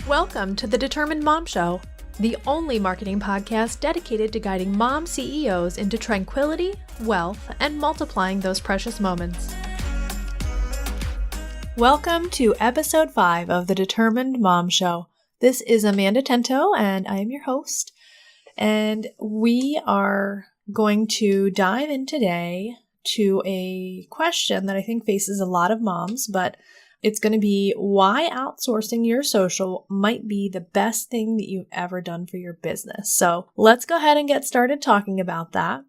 Welcome to the Determined Mom Show, the only marketing podcast dedicated to guiding mom CEOs into tranquility, wealth, and multiplying those precious moments. Welcome to episode 5 of the Determined Mom Show. This is Amanda Tento, and I am your host. And we are going to dive in today to a question that I think faces a lot of moms, but it's going to be why outsourcing your social might be the best thing that you've ever done for your business. So let's go ahead and get started talking about that.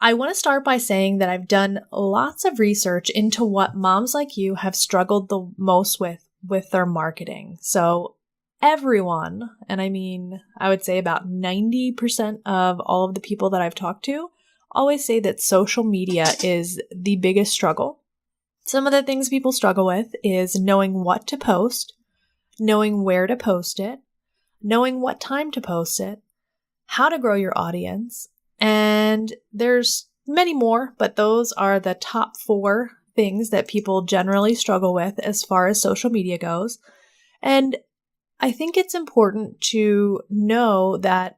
I want to start by saying that I've done lots of research into what moms like you have struggled the most with their marketing. So everyone, and I would say about 90% of all of the people that I've talked to always say that social media is the biggest struggle. Some of the things people struggle with is knowing what to post, knowing where to post it, knowing what time to post it, how to grow your audience, and there's many more, but those are the top 4 things that people generally struggle with as far as social media goes. And I think it's important to know that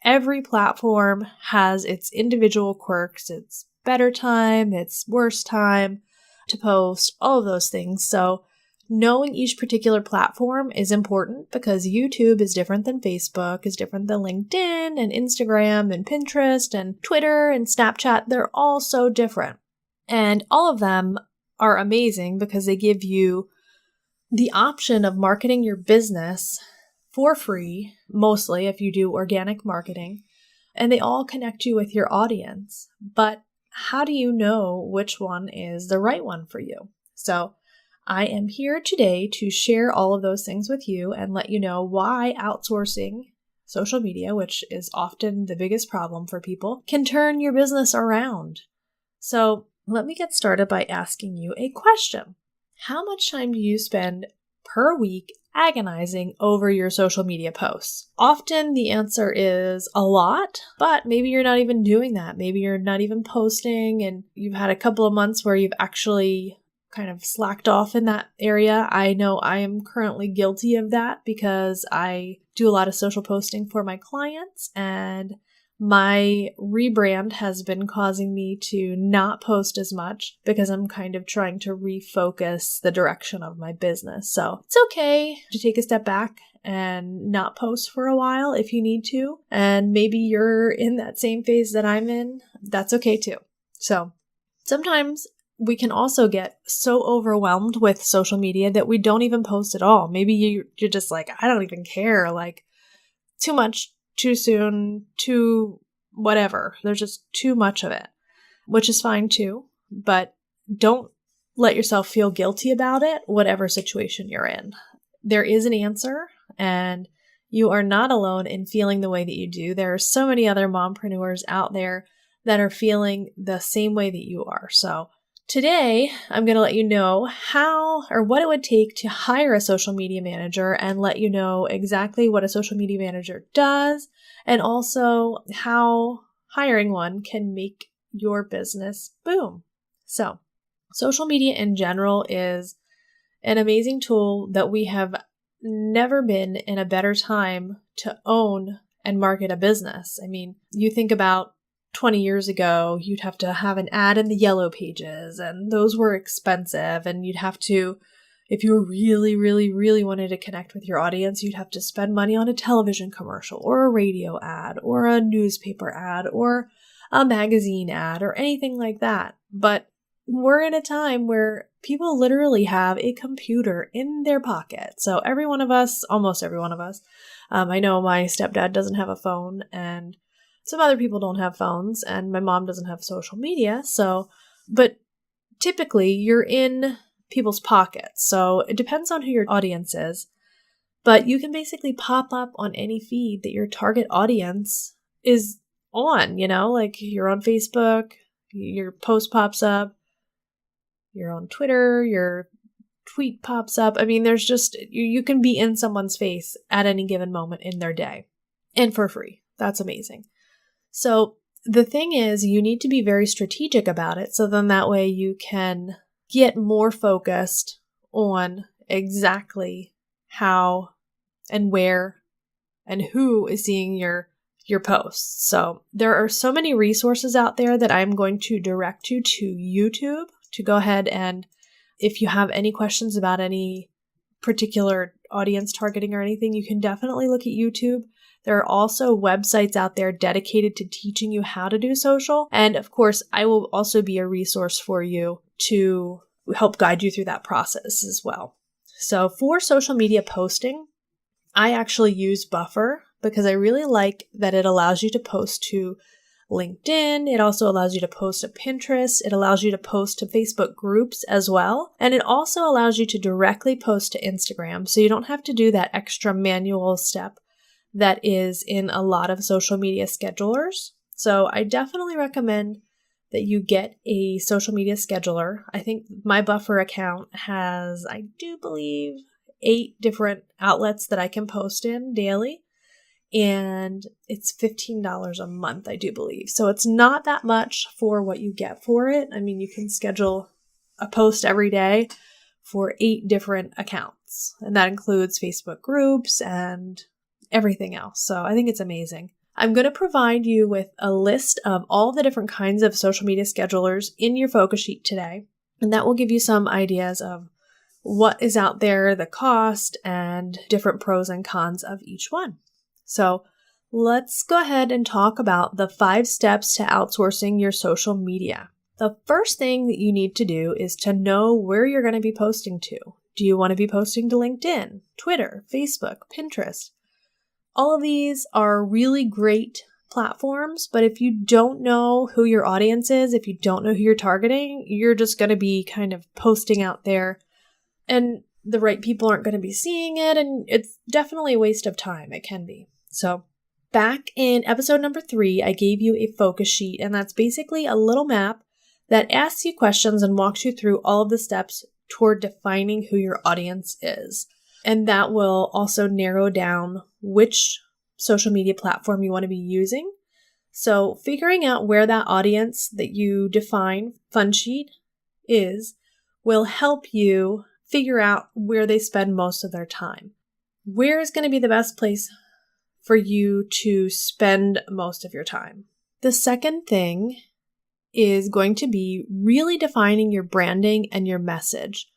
every platform has its individual quirks, its better time, its worse time to post, all of those things. So knowing each particular platform is important because YouTube is different than Facebook, is different than LinkedIn and Instagram and Pinterest and Twitter and Snapchat. They're all so different. And all of them are amazing because they give you the option of marketing your business for free, mostly if you do organic marketing, and they all connect you with your audience. But how do you know which one is the right one for you? So I am here today to share all of those things with you and let you know why outsourcing social media, which is often the biggest problem for people, can turn your business around. So let me get started by asking you a question. How much time do you spend per week agonizing over your social media posts? Often the answer is a lot, but maybe you're not even doing that. Maybe you're not even posting and you've had a couple of months where you've actually kind of slacked off in that area. I know I am currently guilty of that because I do a lot of social posting for my clients, and my rebrand has been causing me to not post as much because I'm kind of trying to refocus the direction of my business. So it's okay to take a step back and not post for a while if you need to. And maybe you're in that same phase that I'm in. That's okay too. So sometimes we can also get so overwhelmed with social media that we don't even post at all. Maybe you're just like, I don't even care, like too much, too soon, too whatever. There's just too much of it, which is fine too, but don't let yourself feel guilty about it, whatever situation you're in. There is an answer, and you are not alone in feeling the way that you do. There are so many other mompreneurs out there that are feeling the same way that you are. So today, I'm going to let you know how or what it would take to hire a social media manager and let you know exactly what a social media manager does and also how hiring one can make your business boom. So, social media in general is an amazing tool that we have never been in a better time to own and market a business. I mean, you think about 20 years ago, you'd have to have an ad in the yellow pages, and those were expensive. And you'd have to, if you really, really, really wanted to connect with your audience, you'd have to spend money on a television commercial or a radio ad or a newspaper ad or a magazine ad or anything like that. But we're in a time where people literally have a computer in their pocket. So every one of us, almost every one of us, I know my stepdad doesn't have a phone, and some other people don't have phones, and my mom doesn't have social media. But typically you're in people's pockets. So it depends on who your audience is, but you can basically pop up on any feed that your target audience is on, like you're on Facebook, your post pops up, you're on Twitter, your tweet pops up. I mean, there's just, you can be in someone's face at any given moment in their day and for free. That's amazing. So the thing is, you need to be very strategic about it. So then that way you can get more focused on exactly how and where and who is seeing your posts. So there are so many resources out there that I'm going to direct you to YouTube to go ahead, and if you have any questions about any particular audience targeting or anything, you can definitely look at YouTube. There are also websites out there dedicated to teaching you how to do social. And of course, I will also be a resource for you to help guide you through that process as well. So for social media posting, I actually use Buffer because I really like that it allows you to post to LinkedIn. It also allows you to post to Pinterest. It allows you to post to Facebook groups as well. And it also allows you to directly post to Instagram. So you don't have to do that extra manual step that is in a lot of social media schedulers. So I definitely recommend that you get a social media scheduler. I think my Buffer account has, I do believe, 8 different outlets that I can post in daily. And it's $15 a month, I do believe. So it's not that much for what you get for it. I mean, you can schedule a post every day for 8 different accounts. And that includes Facebook groups and everything else. So I think it's amazing. I'm going to provide you with a list of all the different kinds of social media schedulers in your focus sheet today. And that will give you some ideas of what is out there, the cost, and different pros and cons of each one. So let's go ahead and talk about the 5 steps to outsourcing your social media. The first thing that you need to do is to know where you're going to be posting to. Do you want to be posting to LinkedIn, Twitter, Facebook, Pinterest? All of these are really great platforms, but if you don't know who your audience is, if you don't know who you're targeting, you're just going to be kind of posting out there and the right people aren't going to be seeing it, and it's definitely a waste of time. It can be. So back in episode number 3, I gave you a focus sheet, and that's basically a little map that asks you questions and walks you through all of the steps toward defining who your audience is. And that will also narrow down which social media platform you want to be using. So figuring out where that audience that you define, fun sheet, is will help you figure out where they spend most of their time. Where is going to be the best place for you to spend most of your time? The second thing is going to be really defining your branding and your message.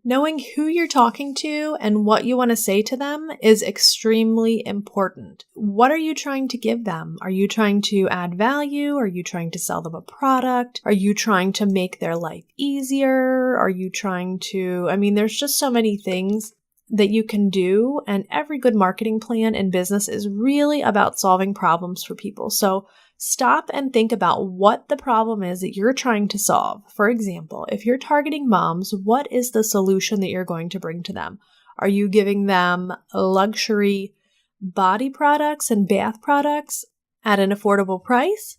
Knowing who you're talking to and what you want to say to them is extremely important. What are you trying to give them? Are you trying to add value? Are you trying to sell them a product? Are you trying to make their life easier? Are you trying to, there's just so many things that you can do, and every good marketing plan in business is really about solving problems for people. So stop and think about what the problem is that you're trying to solve. For example, if you're targeting moms, what is the solution that you're going to bring to them? Are you giving them luxury body products and bath products at an affordable price?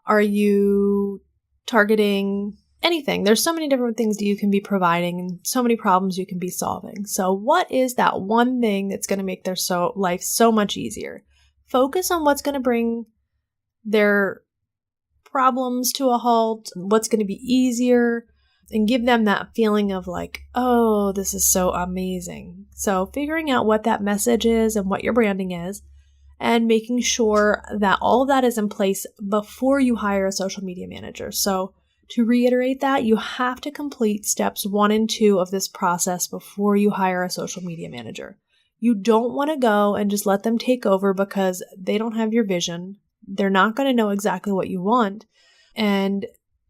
Are you targeting anything? There's so many different things that you can be providing and so many problems you can be solving. So what is that one thing that's going to make their life so much easier? Focus on what's going to bring their problems to a halt, what's going to be easier, and give them that feeling of like, oh, this is so amazing. So figuring out what that message is and what your branding is, and making sure that all of that is in place before you hire a social media manager. So to reiterate that, you have to complete steps 1 and 2 of this process before you hire a social media manager. You don't want to go and just let them take over because they don't have your vision. They're not going to know exactly what you want, and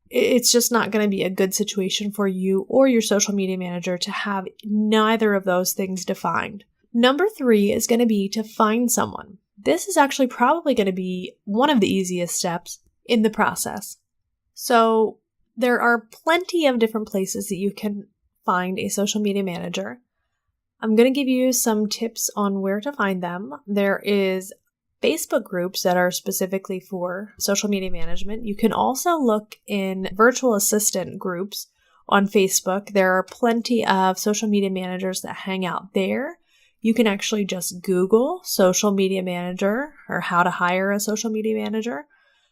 it's just not going to be a good situation for you or your social media manager to have neither of those things defined. Number 3 is going to be to find someone. This is actually probably going to be one of the easiest steps in the process. So there are plenty of different places that you can find a social media manager. I'm going to give you some tips on where to find them. There is Facebook groups that are specifically for social media management. You can also look in virtual assistant groups on Facebook. There are plenty of social media managers that hang out there. You can actually just Google social media manager or how to hire a social media manager.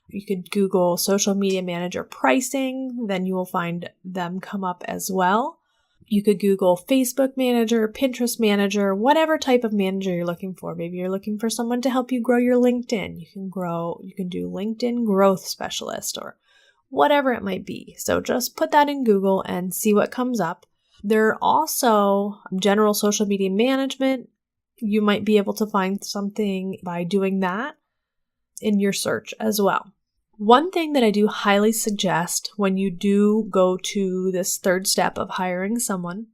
You could Google social media manager pricing, then you will find them come up as well. You could Google Facebook manager, Pinterest manager, whatever type of manager you're looking for. Maybe you're looking for someone to help you grow your LinkedIn. You can do LinkedIn growth specialist or whatever it might be. So just put that in Google and see what comes up. There are also general social media management. You might be able to find something by doing that in your search as well. One thing that I do highly suggest when you do go to this third step of hiring someone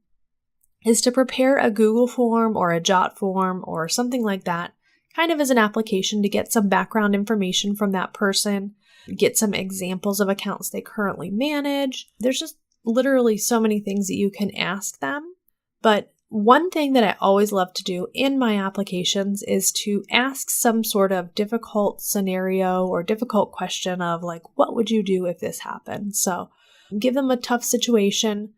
is to prepare a Google form or a Jot form or something like that, kind of as an application to get some background information from that person, get some examples of accounts they currently manage. There's just literally so many things that you can ask them. But one thing that I always love to do in my applications is to ask some sort of difficult scenario or difficult question of like, what would you do if this happened? So give them a tough situation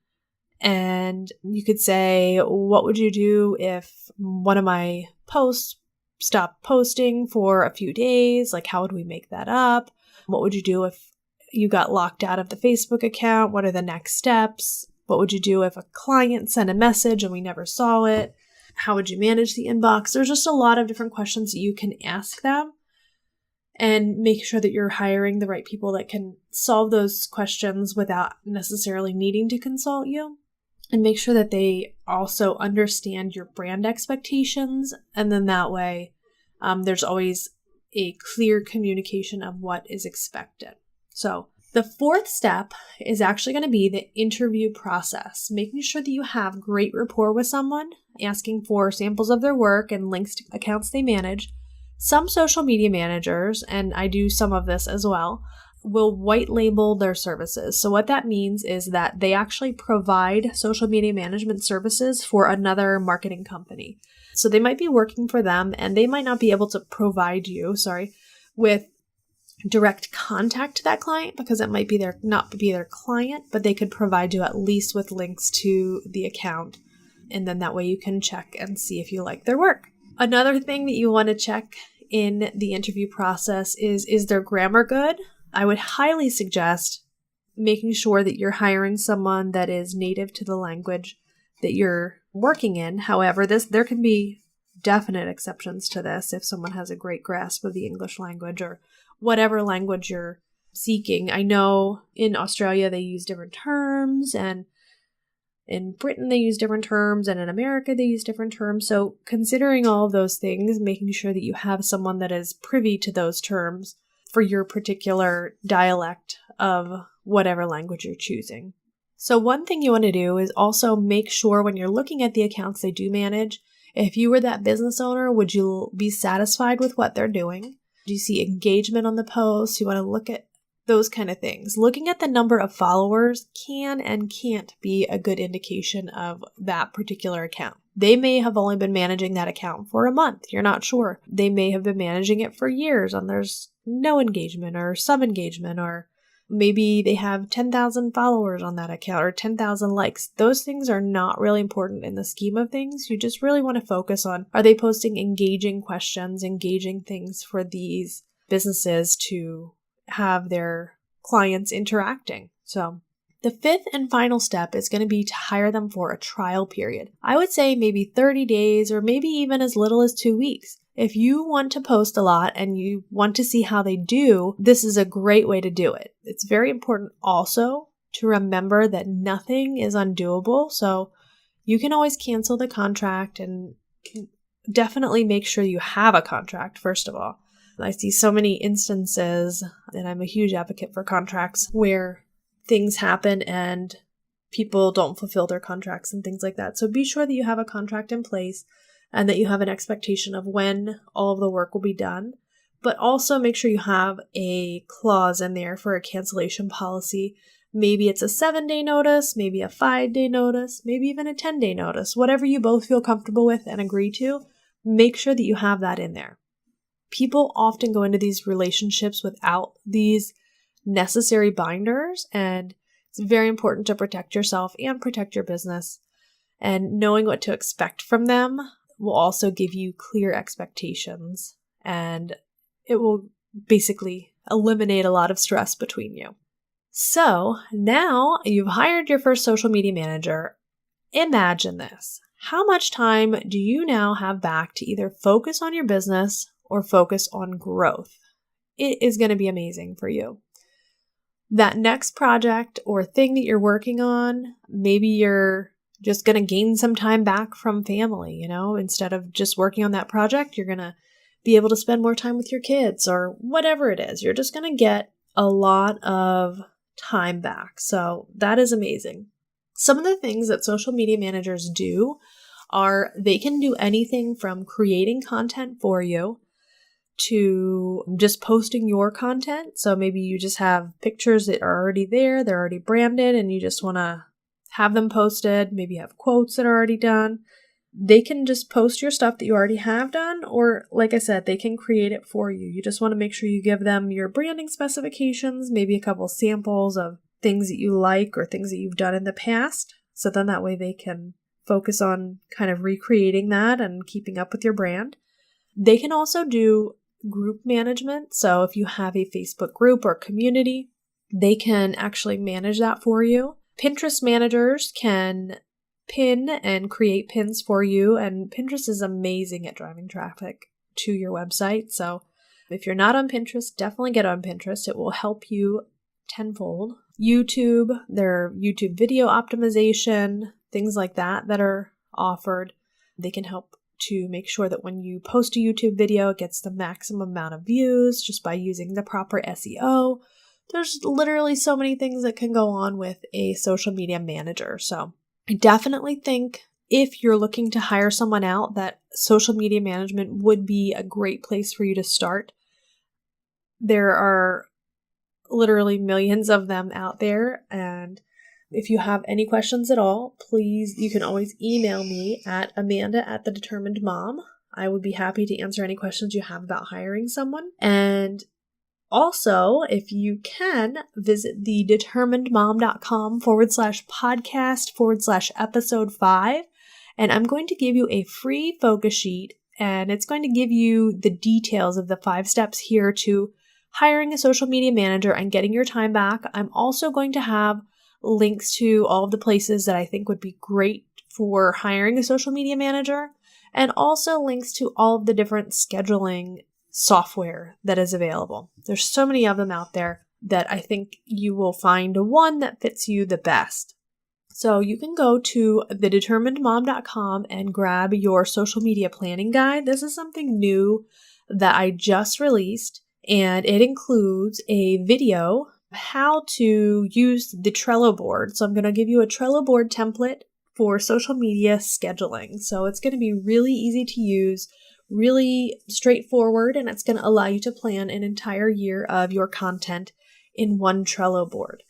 and you could say, what would you do if one of my posts stopped posting for a few days? Like, how would we make that up? What would you do if you got locked out of the Facebook account? What are the next steps? What would you do if a client sent a message and we never saw it? How would you manage the inbox? There's just a lot of different questions that you can ask them and make sure that you're hiring the right people that can solve those questions without necessarily needing to consult you. And make sure that they also understand your brand expectations. And then that way, there's always a clear communication of what is expected. So the fourth step is actually going to be the interview process, making sure that you have great rapport with someone, asking for samples of their work and links to accounts they manage. Some social media managers, and I do some of this as well, will white label their services. So what that means is that they actually provide social media management services for another marketing company. So they might be working for them and they might not be able to provide you, with direct contact to that client because it might be not be their client, but they could provide you at least with links to the account. And then that way you can check and see if you like their work. Another thing that you want to check in the interview process is their grammar good? I would highly suggest making sure that you're hiring someone that is native to the language that you're working in. However, there can be definite exceptions to this if someone has a great grasp of the English language or whatever language you're seeking. I know in Australia they use different terms, and in Britain they use different terms, and in America they use different terms. So considering all of those things, making sure that you have someone that is privy to those terms for your particular dialect of whatever language you're choosing. So one thing you want to do is also make sure when you're looking at the accounts they do manage, if you were that business owner, would you be satisfied with what they're doing? Do you see engagement on the posts? You want to look at those kind of things. Looking at the number of followers can and can't be a good indication of that particular account. They may have only been managing that account for a month. You're not sure. They may have been managing it for years and there's no engagement or some engagement, or maybe they have 10,000 followers on that account or 10,000 likes. Those things are not really important in the scheme of things. You just really want to focus on, are they posting engaging questions, engaging things for these businesses to have their clients interacting? So the fifth and final step is going to be to hire them for a trial period. I would say maybe 30 days or maybe even as little as 2 weeks. If you want to post a lot and you want to see how they do, this is a great way to do it. It's very important also to remember that nothing is undoable. So you can always cancel the contract and definitely make sure you have a contract, first of all. I see so many instances, and I'm a huge advocate for contracts, where things happen and people don't fulfill their contracts and things like that. So be sure that you have a contract in place and that you have an expectation of when all of the work will be done. But also make sure you have a clause in there for a cancellation policy. Maybe it's a 7-day notice, maybe a 5-day notice, maybe even a 10-day notice. Whatever you both feel comfortable with and agree to, make sure that you have that in there. People often go into these relationships without these necessary binders, and it's very important to protect yourself and protect your business. And knowing what to expect from them will also give you clear expectations, and it will basically eliminate a lot of stress between you. So now you've hired your first social media manager imagine this. How much time do you now have back to either focus on your business or focus on growth? It is going to be amazing for you. That next project or thing that you're working on, maybe you're just going to gain some time back from family, instead of just working on that project, you're going to be able to spend more time with your kids or whatever it is. You're just going to get a lot of time back. So that is amazing. Some of the things that social media managers do are they can do anything from creating content for you to just posting your content. So maybe you just have pictures that are already there, they're already branded, and you just want to have them posted. Maybe you have quotes that are already done. They can just post your stuff that you already have done, or like I said, they can create it for you. You just want to make sure you give them your branding specifications, maybe a couple samples of things that you like or things that you've done in the past. So then that way they can focus on kind of recreating that and keeping up with your brand. They can also do group management. So if you have a Facebook group or community, they can actually manage that for you. Pinterest managers can pin and create pins for you, and Pinterest is amazing at driving traffic to your website. So if you're not on Pinterest, definitely get on Pinterest. It will help you tenfold. YouTube, their YouTube video optimization, things like that are offered. They can help to make sure that when you post a YouTube video, it gets the maximum amount of views just by using the proper SEO. There's literally so many things that can go on with a social media manager. So I definitely think if you're looking to hire someone out, that social media management would be a great place for you to start. There are literally millions of them out there, and if you have any questions at all, please, you can always email me at Amanda@thedeterminedmom. I would be happy to answer any questions you have about hiring someone. And also, if you can, visit the determinedmom.com/podcast/episode 5. And I'm going to give you a free focus sheet, and it's going to give you the details of the 5 steps here to hiring a social media manager and getting your time back. I'm also going to have links to all of the places that I think would be great for hiring a social media manager, and also links to all of the different scheduling software that is available. There's so many of them out there that I think you will find one that fits you the best. So you can go to thedeterminedmom.com and grab your social media planning guide. This is something new that I just released, and it includes a video how to use the Trello board. So I'm going to give you a Trello board template for social media scheduling. So it's going to be really easy to use, really straightforward, and it's going to allow you to plan an entire year of your content in one Trello board.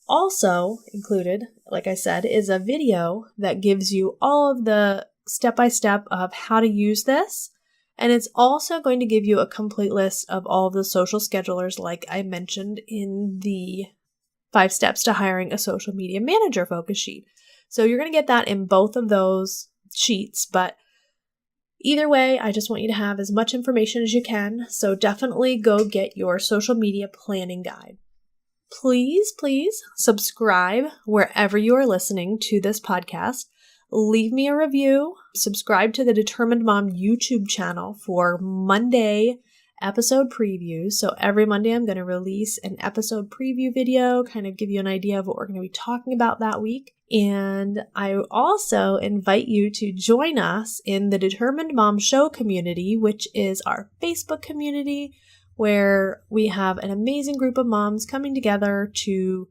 Also included, like I said, is a video that gives you all of the step-by-step of how to use this. And it's also going to give you a complete list of all of the social schedulers, like I mentioned in the 5 steps to hiring a social media manager focus sheet. So you're going to get that in both of those sheets, but either way, I just want you to have as much information as you can. So definitely go get your social media planning guide. Please subscribe wherever you are listening to this podcast. Leave me a review. Subscribe to the Determined Mom YouTube channel for Monday episode previews. So every Monday I'm going to release an episode preview video, kind of give you an idea of what we're going to be talking about that week. And I also invite you to join us in the Determined Mom Show community, which is our Facebook community, where we have an amazing group of moms coming together to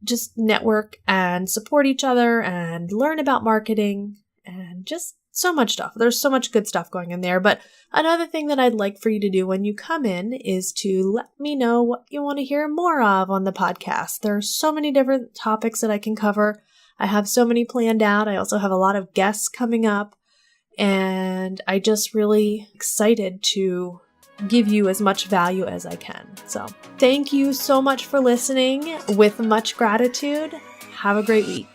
just network and support each other and learn about marketing and just so much stuff. There's so much good stuff going in there. But another thing that I'd like for you to do when you come in is to let me know what you want to hear more of on the podcast. There are so many different topics that I can cover. I have so many planned out. I also have a lot of guests coming up, and I just really excited to give you as much value as I can. So thank you so much for listening. With much gratitude, have a great week.